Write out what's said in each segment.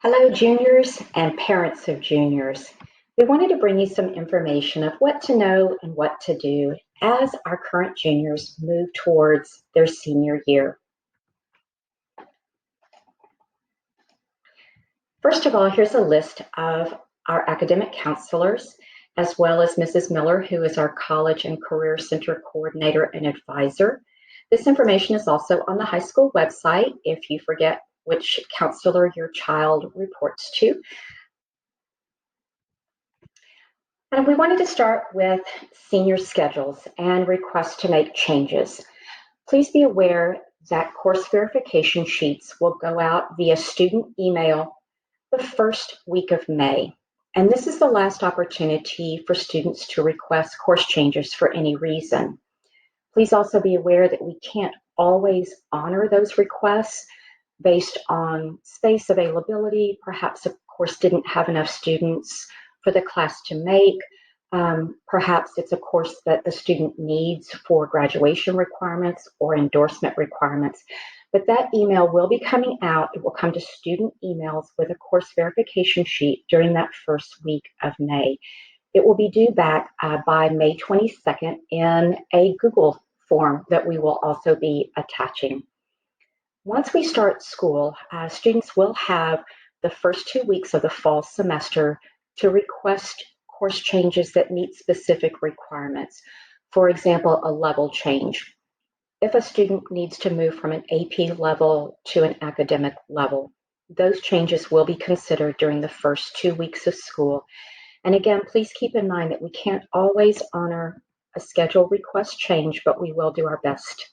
Hello, juniors and parents of juniors. We wanted to bring you some information of what to know and what to do as our current juniors move towards their senior year. First of all, here's a list of our academic counselors, as well as Mrs. Miller, who is our College and Career Center Coordinator and Advisor. This information is also on the high school website if you forget which counselor your child reports to. And we wanted to start with senior schedules and requests to make changes. Please be aware that course verification sheets will go out via student email the first week of May. And this is the last opportunity for students to request course changes for any reason. Please also be aware that we can't always honor those requests based on space availability. Perhaps a course didn't have enough students for the class to make. Perhaps it's a course that the student needs for graduation requirements or endorsement requirements. But that email will be coming out. It will come to student emails with a course verification sheet during that first week of May. It will be due back by May 22nd in a Google form that we will also be attaching. Once we start school, students will have the first 2 weeks of the fall semester to request course changes that meet specific requirements. For example, a level change. If a student needs to move from an AP level to an academic level, those changes will be considered during the first 2 weeks of school. And again, please keep in mind that we can't always honor a schedule request change, but we will do our best.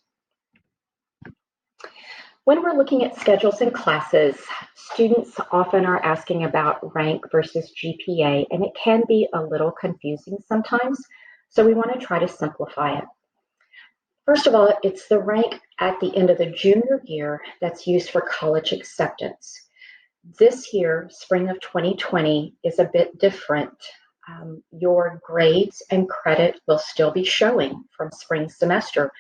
When we're looking at schedules and classes, students often are asking about rank versus GPA, and it can be a little confusing sometimes, so we want to try to simplify it. First of all, it's the rank at the end of the junior year that's used for college acceptance. This year, spring of 2020, is a bit different. Your grades and credit will still be showing from spring semester.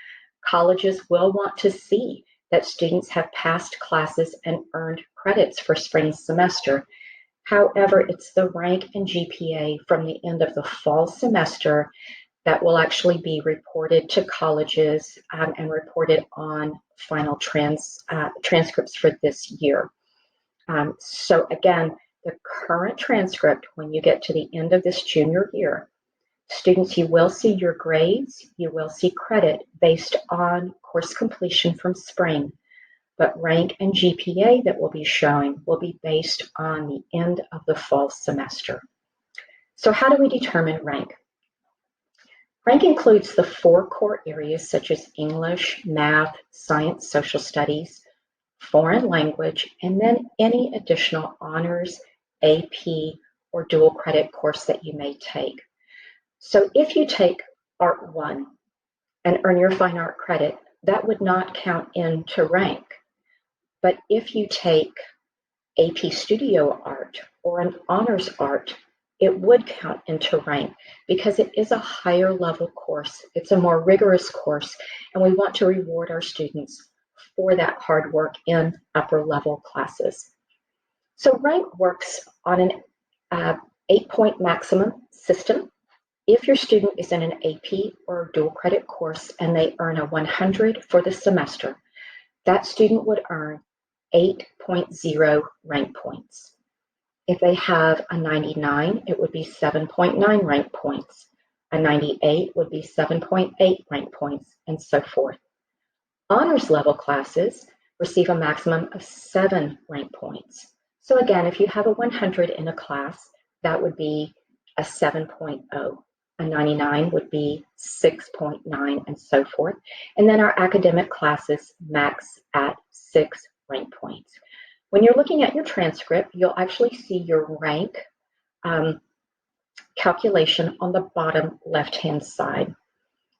Colleges will want to see that students have passed classes and earned credits for spring semester. However, it's the rank and GPA from the end of the fall semester that will actually be reported to colleges and reported on final transcripts for this year. So again, the current transcript, when you get to the end of this junior year, students, you will see your grades, you will see credit based on course completion from spring, but rank and GPA that we'll be showing will be based on the end of the fall semester. So how do we determine rank? Rank includes the 4 core areas such as English, math, science, social studies, foreign language, and then any additional honors, AP, or dual credit course that you may take. So if you take Art 1 and earn your fine art credit, that would not count into rank. But if you take AP Studio Art or an honors art, it would count into rank because it is a higher level course. It's a more rigorous course, and we want to reward our students for that hard work in upper level classes. So rank works on an 8-point maximum system. If your student is in an AP or dual credit course and they earn a 100 for the semester, that student would earn 8.0 rank points. If they have a 99, it would be 7.9 rank points. A 98 would be 7.8 rank points, and so forth. Honors level classes receive a maximum of 7 rank points. So again, if you have a 100 in a class, that would be a 7.0. A 99 would be 6.9, and so forth. And then our academic classes max at 6 rank points. When you're looking at your transcript, you'll actually see your rank calculation on the bottom left-hand side.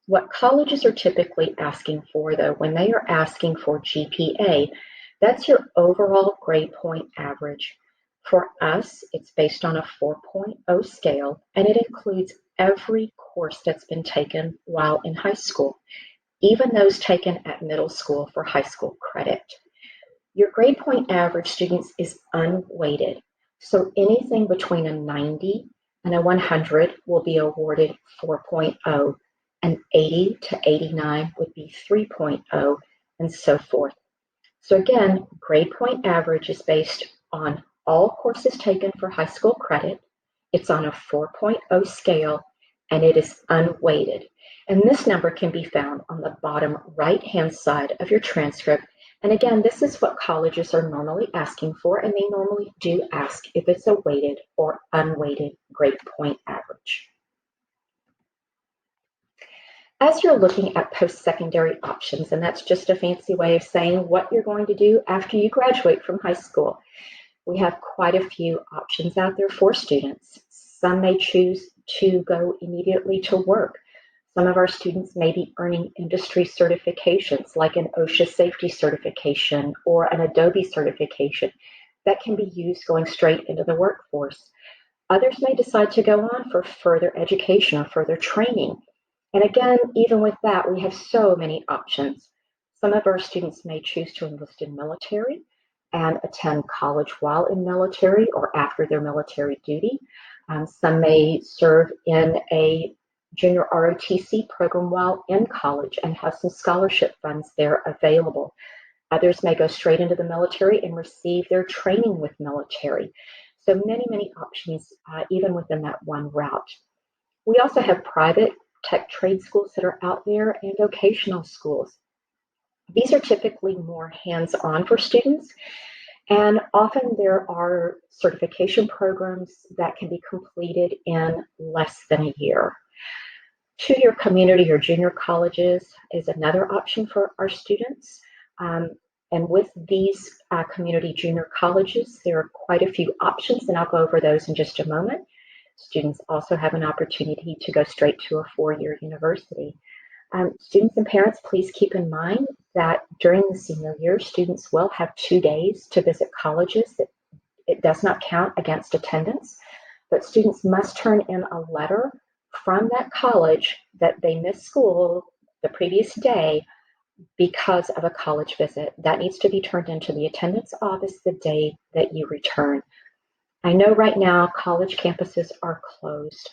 What colleges are typically asking for, though, when they are asking for GPA, that's your overall grade point average. For us, it's based on a 4.0 scale, and it includes every course that's been taken while in high school, even those taken at middle school for high school credit. Your grade point average, students, is unweighted. So anything between a 90 and a 100 will be awarded 4.0, and 80 to 89 would be 3.0, and so forth. So again, grade point average is based on all courses taken for high school credit. It's on a 4.0 scale, and it is unweighted. And this number can be found on the bottom right-hand side of your transcript. And again, this is what colleges are normally asking for, and they normally do ask if it's a weighted or unweighted grade point average. As you're looking at post-secondary options, and that's just a fancy way of saying what you're going to do after you graduate from high school, we have quite a few options out there for students. Some may choose to go immediately to work. Some of our students may be earning industry certifications like an OSHA safety certification or an Adobe certification that can be used going straight into the workforce. Others may decide to go on for further education or further training. And again, even with that, we have so many options. Some of our students may choose to enlist in military and attend college while in military or after their military duty. Some may serve in a junior ROTC program while in college and have some scholarship funds there available. Others may go straight into the military and receive their training with military. So many options, even within that one route. We also have private tech trade schools that are out there and vocational schools. These are typically more hands-on for students, and often there are certification programs that can be completed in less than a year. Two-year community or junior colleges is another option for our students. And with these community junior colleges, there are quite a few options, and I'll go over those in just a moment. Students also have an opportunity to go straight to a four-year university. Students and parents, please keep in mind that during the senior year, students will have 2 days to visit colleges. It does not count against attendance, but students must turn in a letter from that college that they missed school the previous day because of a college visit. That needs to be turned into the attendance office the day that you return. I know right now college campuses are closed,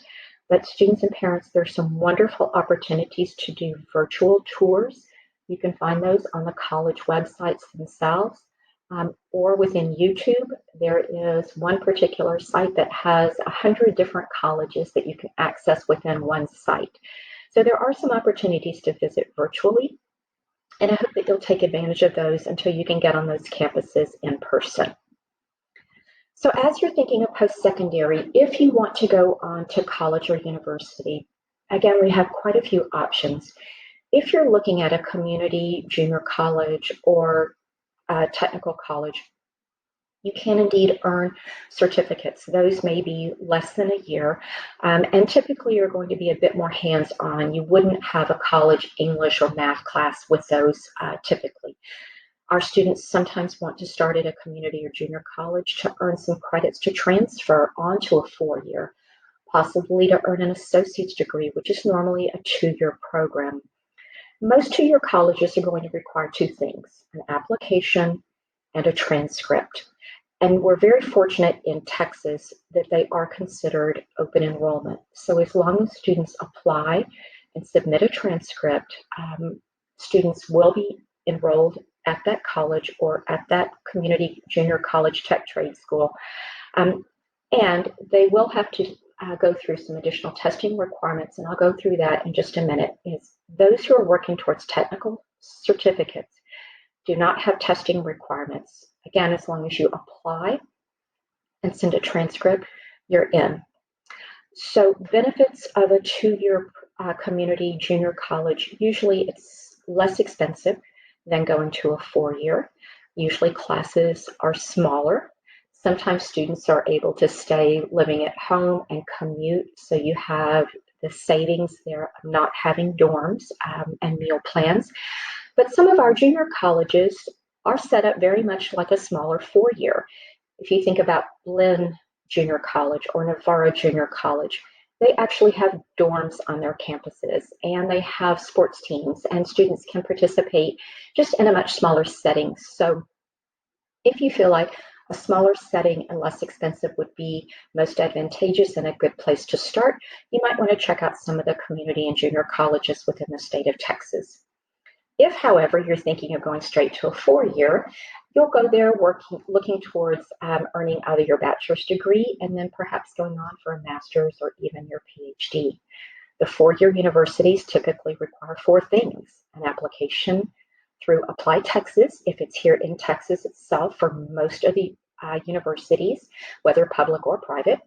but students and parents, there's some wonderful opportunities to do virtual tours. You can find those on the college websites themselves, or within YouTube. There is one particular site that has 100 different colleges that you can access within one site. So there are some opportunities to visit virtually, and I hope that you'll take advantage of those until you can get on those campuses in person. So as you're thinking of post-secondary, if you want to go on to college or university, again, we have quite a few options. If you're looking at a community junior college or a technical college, you can indeed earn certificates. Those may be less than a year, and typically you're going to be a bit more hands-on. You wouldn't have a college English or math class with those typically. Our students sometimes want to start at a community or junior college to earn some credits to transfer onto a four-year, possibly to earn an associate's degree, which is normally a 2-year program. Most 2-year colleges are going to require two things: an application and a transcript. And we're very fortunate in Texas that they are considered open enrollment. So as long as students apply and submit a transcript, students will be enrolled at that college or at that community junior college tech trade school. And they will have to go through some additional testing requirements, and I'll go through that in just a minute. Is those who are working towards technical certificates do not have testing requirements. Again, as long as you apply and send a transcript, you're in. So benefits of a 2-year community junior college, usually it's less expensive than going to a 4-year. Usually classes are smaller. Sometimes students are able to stay living at home and commute, so you have the savings there of not having dorms and meal plans. But some of our junior colleges are set up very much like a smaller 4-year. If you think about Blinn Junior College or Navarro Junior College, they actually have dorms on their campuses, and they have sports teams, and students can participate just in a much smaller setting. So If you feel like a smaller setting and less expensive would be most advantageous and a good place to start, you might want to check out some of the community and junior colleges within the state of Texas. If, however, you're thinking of going straight to a 4-year, you'll go there looking towards earning either your bachelor's degree and then perhaps going on for a master's or even your PhD. The 4-year universities typically require 4 things: an application through Apply Texas, if it's here in Texas itself for most of the universities, whether public or private.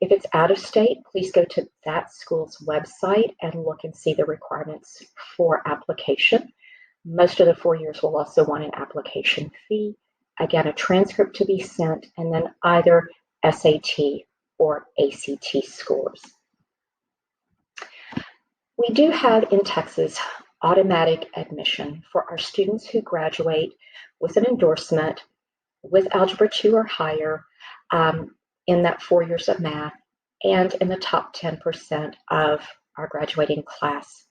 If it's out of state, please go to that school's website and look and see the requirements for application. Most of the 4 years will also want an application fee, again, a transcript to be sent, and then either SAT or ACT scores. We do have in Texas automatic admission for our students who graduate with an endorsement with Algebra 2 or higher in that 4 years of math and in the top 10% of our graduating class.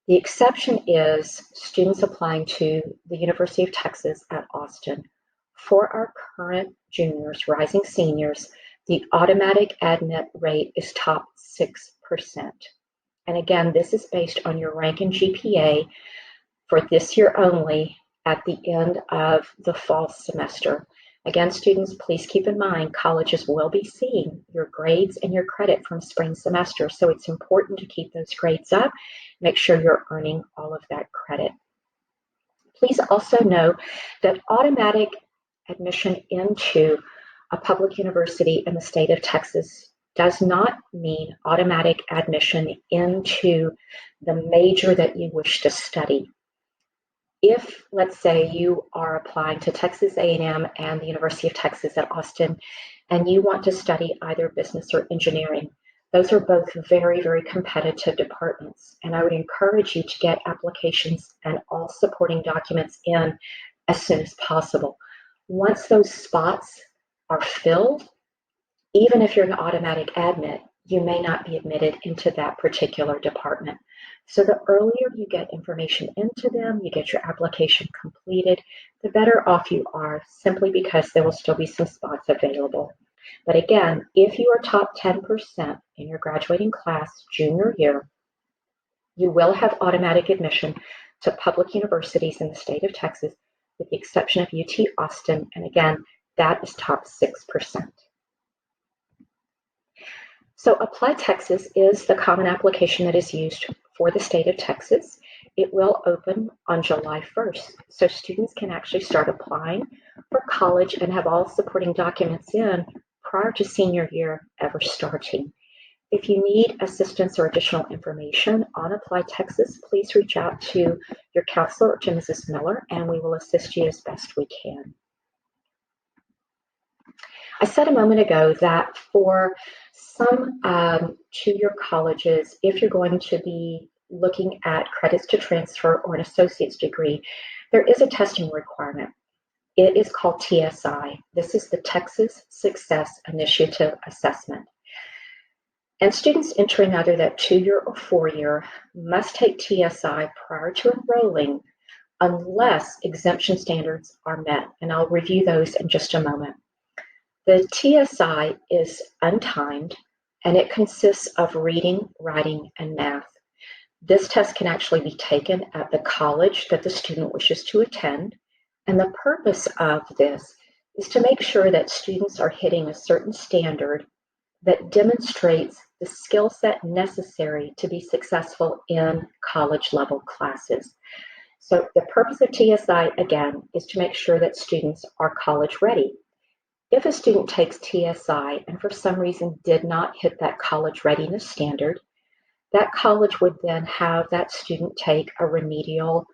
The exception is students applying to the University of Texas at Austin. For our current juniors, rising seniors, the automatic admit rate is top 6%. And again, this is based on your rank and GPA for this year only at the end of the fall semester. Again, students, please keep in mind colleges will be seeing your grades and your credit from spring semester, so it's important to keep those grades up, make sure you're earning all of that credit. Please also know that automatic admission into a public university in the state of Texas does not mean automatic admission into the major that you wish to study. If, let's say, you are applying to Texas A&M and the University of Texas at Austin, and you want to study either business or engineering, those are both very, very competitive departments. And I would encourage you to get applications and all supporting documents in as soon as possible. Once those spots are filled, even if you're an automatic admit, you may not be admitted into that particular department. So the earlier you get information into them, you get your application completed, the better off you are, simply because there will still be some spots available. But again, if you are top 10% in your graduating class junior year, you will have automatic admission to public universities in the state of Texas, with the exception of UT Austin, and again, that is top 6%. So Apply Texas is the common application that is used for the state of Texas. It will open on July 1st, so students can actually start applying for college and have all supporting documents in prior to senior year ever starting. If you need assistance or additional information on Apply Texas, please reach out to your counselor or to Mrs. Miller, and we will assist you as best we can. I said a moment ago that for some two-year colleges, if you're going to be looking at credits to transfer or an associate's degree, there is a testing requirement. It is called TSI. This is the Texas Success Initiative Assessment. And students entering either that 2-year or 4-year must take TSI prior to enrolling unless exemption standards are met. And I'll review those in just a moment. The TSI is untimed, and it consists of reading, writing, and math. This test can actually be taken at the college that the student wishes to attend, and the purpose of this is to make sure that students are hitting a certain standard that demonstrates the skill set necessary to be successful in college-level classes. So the purpose of TSI, again, is to make sure that students are college-ready. If a student takes TSI and for some reason did not hit that college readiness standard, that college would then have that student take a remedial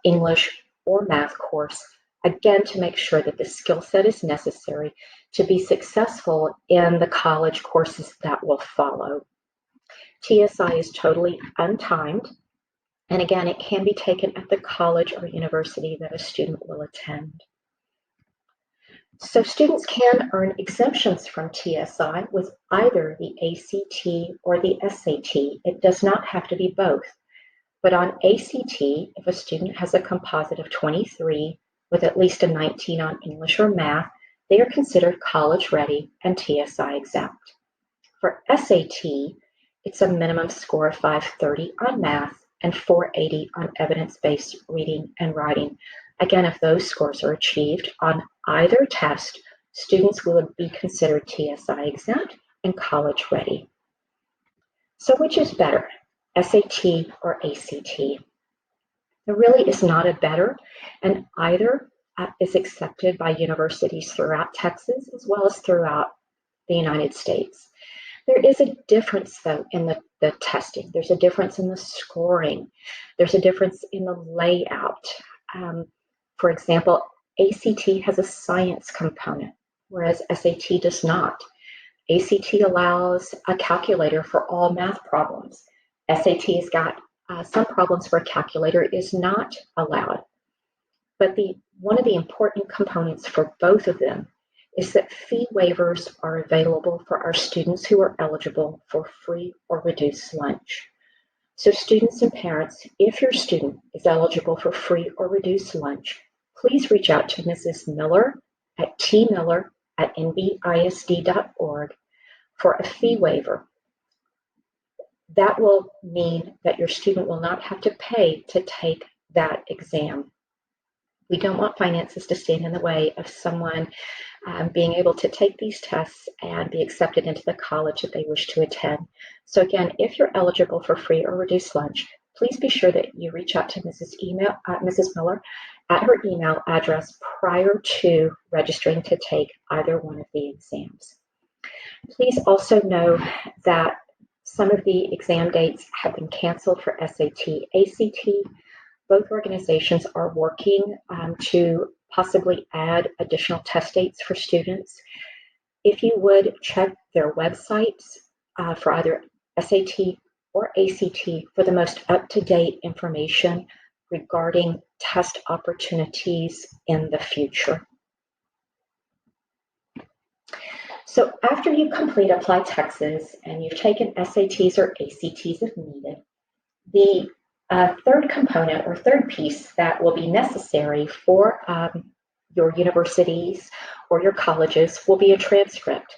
English or math course, again, to make sure that the skill set is necessary to be successful in the college courses that will follow. TSI is totally untimed, and again, it can be taken at the college or university that a student will attend. So students can earn exemptions from TSI with either the ACT or the SAT. It does not have to be both. But on ACT, if a student has a composite of 23 with at least a 19 on English or math, they are considered college ready and TSI exempt. For SAT, it's a minimum score of 530 on math and 480 on evidence-based reading and writing. Again, if those scores are achieved on either test, students will be considered TSI exempt and college ready. So which is better, SAT or ACT? There really is not a better, and either is accepted by universities throughout Texas as well as throughout the United States. There is a difference, though, in the testing. There's a difference in the scoring. There's a difference in the layout. For example, ACT has a science component, whereas SAT does not. ACT allows a calculator for all math problems. SAT has got some problems where a calculator is not allowed. But one of the important components for both of them is that fee waivers are available for our students who are eligible for free or reduced lunch. So students and parents, if your student is eligible for free or reduced lunch, please reach out to Mrs. Miller at tmiller@nbisd.org for a fee waiver. That will mean that your student will not have to pay to take that exam. We don't want finances to stand in the way of someone being able to take these tests and be accepted into the college that they wish to attend. So again, if you're eligible for free or reduced lunch, please be sure that you reach out to Mrs. Miller at her email address prior to registering to take either one of the exams. Please also know that some of the exam dates have been canceled for SAT, ACT. Both organizations are working to possibly add additional test dates for students. If you would check their websites for either SAT or ACT for the most up-to-date information regarding test opportunities in the future. So after you complete Apply Texas and you've taken SATs or ACTs if needed, the third component or third piece that will be necessary for your universities or your colleges will be a transcript.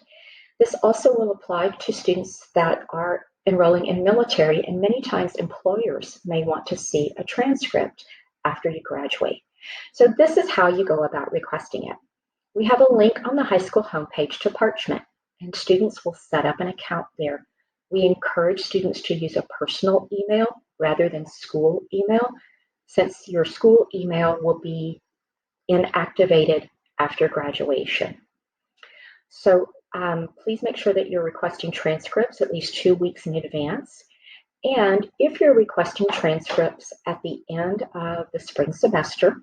This also will apply to students that are enrolling in military, and many times employers may want to see a transcript after you graduate. So this is how you go about requesting it. We have a link on the high school homepage to Parchment, and students will set up an account there. We encourage students to use a personal email rather than school email, since your school email will be inactivated after graduation. So please make sure that you're requesting transcripts at least 2 weeks in advance. And if you're requesting transcripts at the end of the spring semester,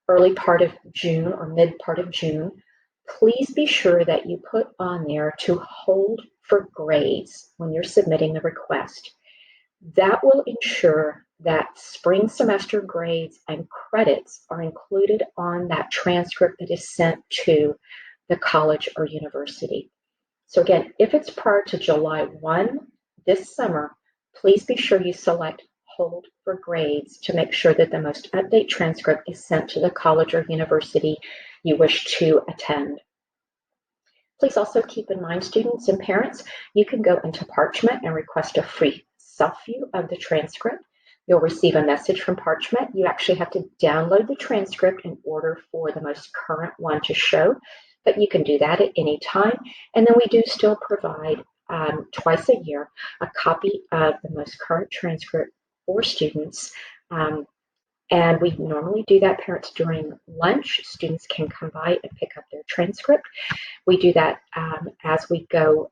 early part of June or mid part of June, please be sure that you put on there to hold for grades when you're submitting the request. That will ensure that spring semester grades and credits are included on that transcript that is sent to the college or university. So again, if it's prior to July 1 this summer, please be sure you select hold for grades to make sure that the most up-to-date transcript is sent to the college or university you wish to attend. Please also keep in mind, students and parents, you can go into Parchment and request a free self-view of the transcript. You'll receive a message from Parchment. You actually have to download the transcript in order for the most current one to show, but you can do that at any time. And then we do still provide twice a year a copy of the most current transcript for students. And we normally do that, parents, during lunch. Students can come by and pick up their transcript. We do that as we go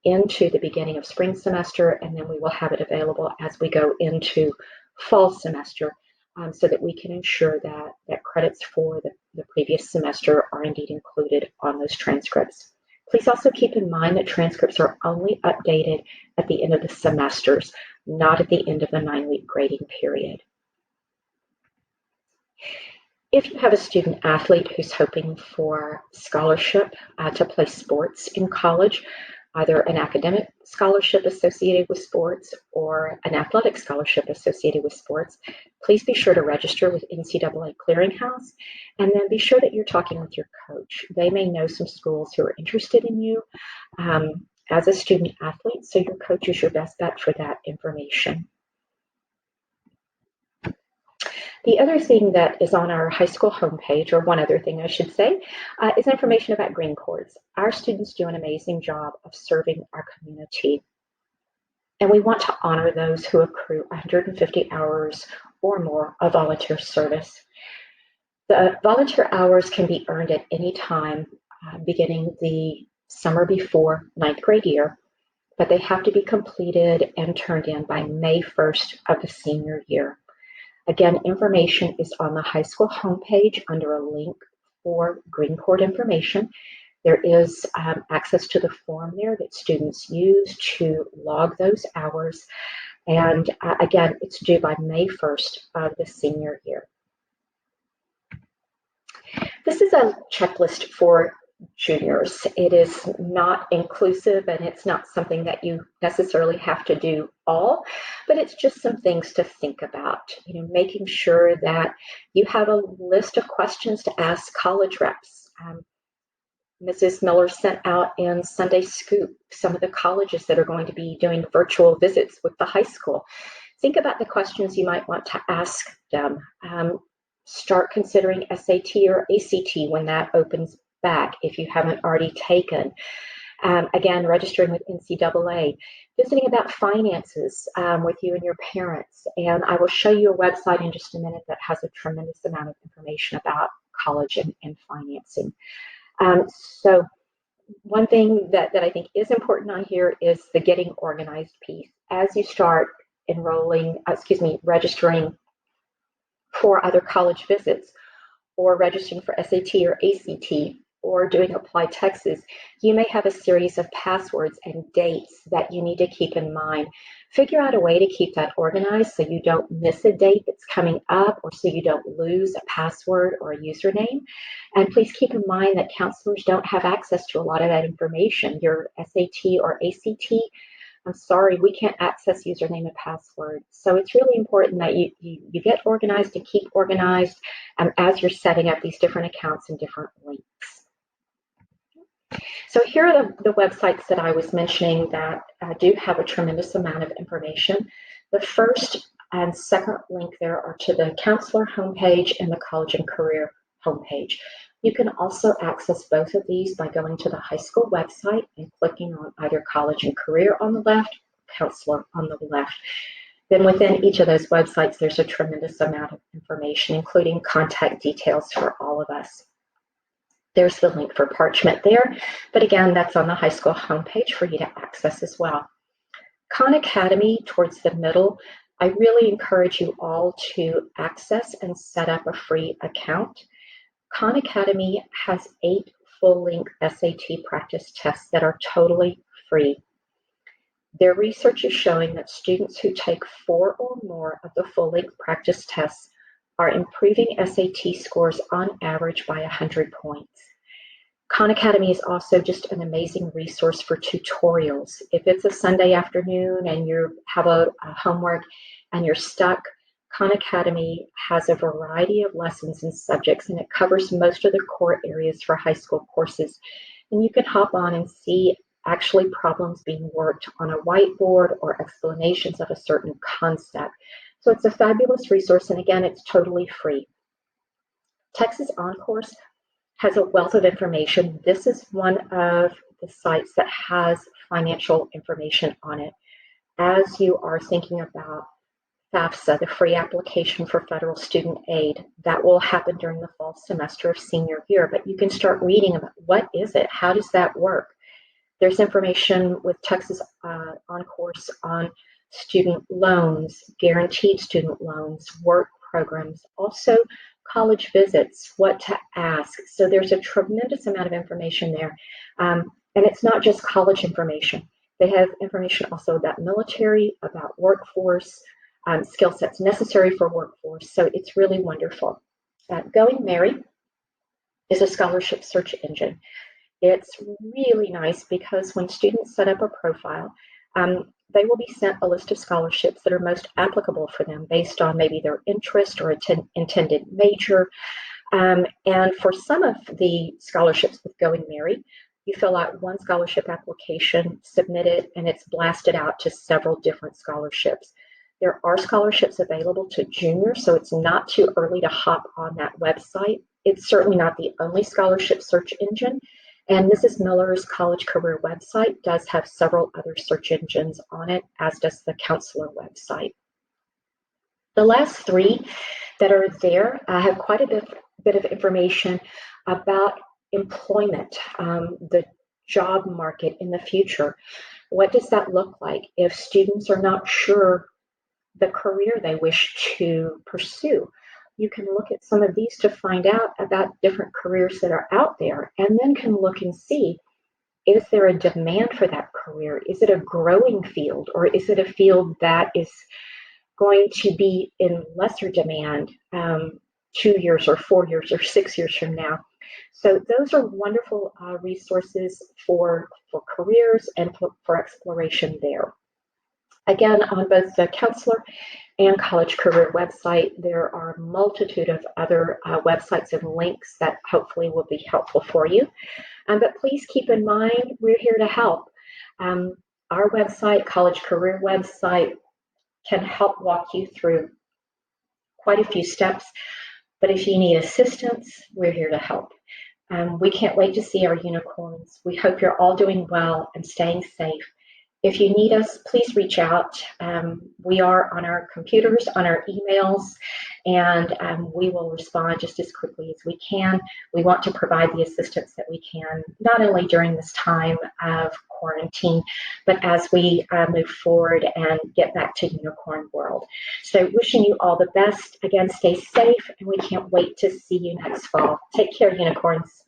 into the beginning of spring semester, and then we will have it available as we go into fall semester, so that we can ensure that credits for the previous semester are indeed included on those transcripts. Please also keep in mind that transcripts are only updated at the end of the semesters, not at the end of the 9-week grading period. If you have a student athlete who's hoping for scholarship to play sports in college, either an academic scholarship associated with sports or an athletic scholarship associated with sports, please be sure to register with NCAA Clearinghouse, and then be sure that you're talking with your coach. They may know some schools who are interested in you as a student athlete, so your coach is your best bet for that information. The other thing that is on our high school homepage, or one other thing I should say, is information about green cords. Our students do an amazing job of serving our community, and we want to honor those who accrue 150 hours or more of volunteer service. The volunteer hours can be earned at any time beginning the summer before 9th grade year, but they have to be completed and turned in by May 1st of the senior year. Again, information is on the high school homepage under a link for green cord information. There is access to the form there that students use to log those hours. And again, it's due by May 1st of the senior year. This is a checklist for juniors. It is not inclusive, and it's not something that you necessarily have to do all, but it's just some things to think about. Making sure that you have a list of questions to ask college reps. Mrs. Miller sent out in Sunday Scoop some of the colleges that are going to be doing virtual visits with the high school. Think about the questions you might want to ask them. Start considering SAT or ACT when that opens back if you haven't already taken. Again, registering with NCAA, visiting about finances with you and your parents. And I will show you a website in just a minute that has a tremendous amount of information about college and financing. So one thing that I think is important on here is the getting organized piece. As you start registering for other college visits, or registering for SAT or ACT, or doing Apply Texas, you may have a series of passwords and dates that you need to keep in mind. Figure out a way to keep that organized so you don't miss a date that's coming up, or so you don't lose a password or a username. And please keep in mind that counselors don't have access to a lot of that information. Your SAT or ACT, I'm sorry, we can't access username and password. So it's really important that you get organized and keep organized as you're setting up these different accounts and different links. So here are the websites that I was mentioning that do have a tremendous amount of information. The first and second link there are to the counselor homepage and the college and career homepage. You can also access both of these by going to the high school website and clicking on either college and career on the left, counselor on the left. Then within each of those websites, there's a tremendous amount of information, including contact details for all of us. There's the link for Parchment there, but again, that's on the high school homepage for you to access as well. Khan Academy, towards the middle, I really encourage you all to access and set up a free account. Khan Academy has 8 full-length SAT practice tests that are totally free. Their research is showing that students who take 4 or more of the full-length practice tests are improving SAT scores on average by 100 points. Khan Academy is also just an amazing resource for tutorials. If it's a Sunday afternoon and you have a homework and you're stuck, Khan Academy has a variety of lessons and subjects, and it covers most of the core areas for high school courses. And you can hop on and see actually problems being worked on a whiteboard or explanations of a certain concept. So it's a fabulous resource, and again, it's totally free. Texas OnCourse has a wealth of information. This is one of the sites that has financial information on it. As you are thinking about FAFSA, the free application for federal student aid, that will happen during the fall semester of senior year, but you can start reading about what is it, how does that work? There's information with Texas OnCourse on student loans, guaranteed student loans, work programs, also college visits, what to ask. So there's a tremendous amount of information there. And it's not just college information. They have information also about military, about workforce, skill sets necessary for workforce. So it's really wonderful. Going Mary is a scholarship search engine. It's really nice because when students set up a profile, they will be sent a list of scholarships that are most applicable for them based on maybe their interest or intended major. And for some of the scholarships with Going Merry, you fill out one scholarship application, submit it, and it's blasted out to several different scholarships. There are scholarships available to juniors, so it's not too early to hop on that website. It's certainly not the only scholarship search engine, and Mrs. Miller's college career website does have several other search engines on it, as does the counselor website. The last three that are there have quite a bit of information about employment, the job market in the future. What does that look like if students are not sure the career they wish to pursue? You can look at some of these to find out about different careers that are out there, and then can look and see, is there a demand for that career? Is it a growing field, or is it a field that is going to be in lesser demand 2 years or 4 years or 6 years from now? So those are wonderful resources for careers and for exploration there. Again, on both the counselor and college career website, there are a multitude of other websites and links that hopefully will be helpful for you. But please keep in mind, we're here to help. Our website, college career website, can help walk you through quite a few steps. But if you need assistance, we're here to help. We can't wait to see our unicorns. We hope you're all doing well and staying safe. If you need us, please reach out. We are on our computers, on our emails, and we will respond just as quickly as we can. We want to provide the assistance that we can, not only during this time of quarantine, but as we move forward and get back to unicorn world. So wishing you all the best. Again, stay safe, and we can't wait to see you next fall. Take care, unicorns.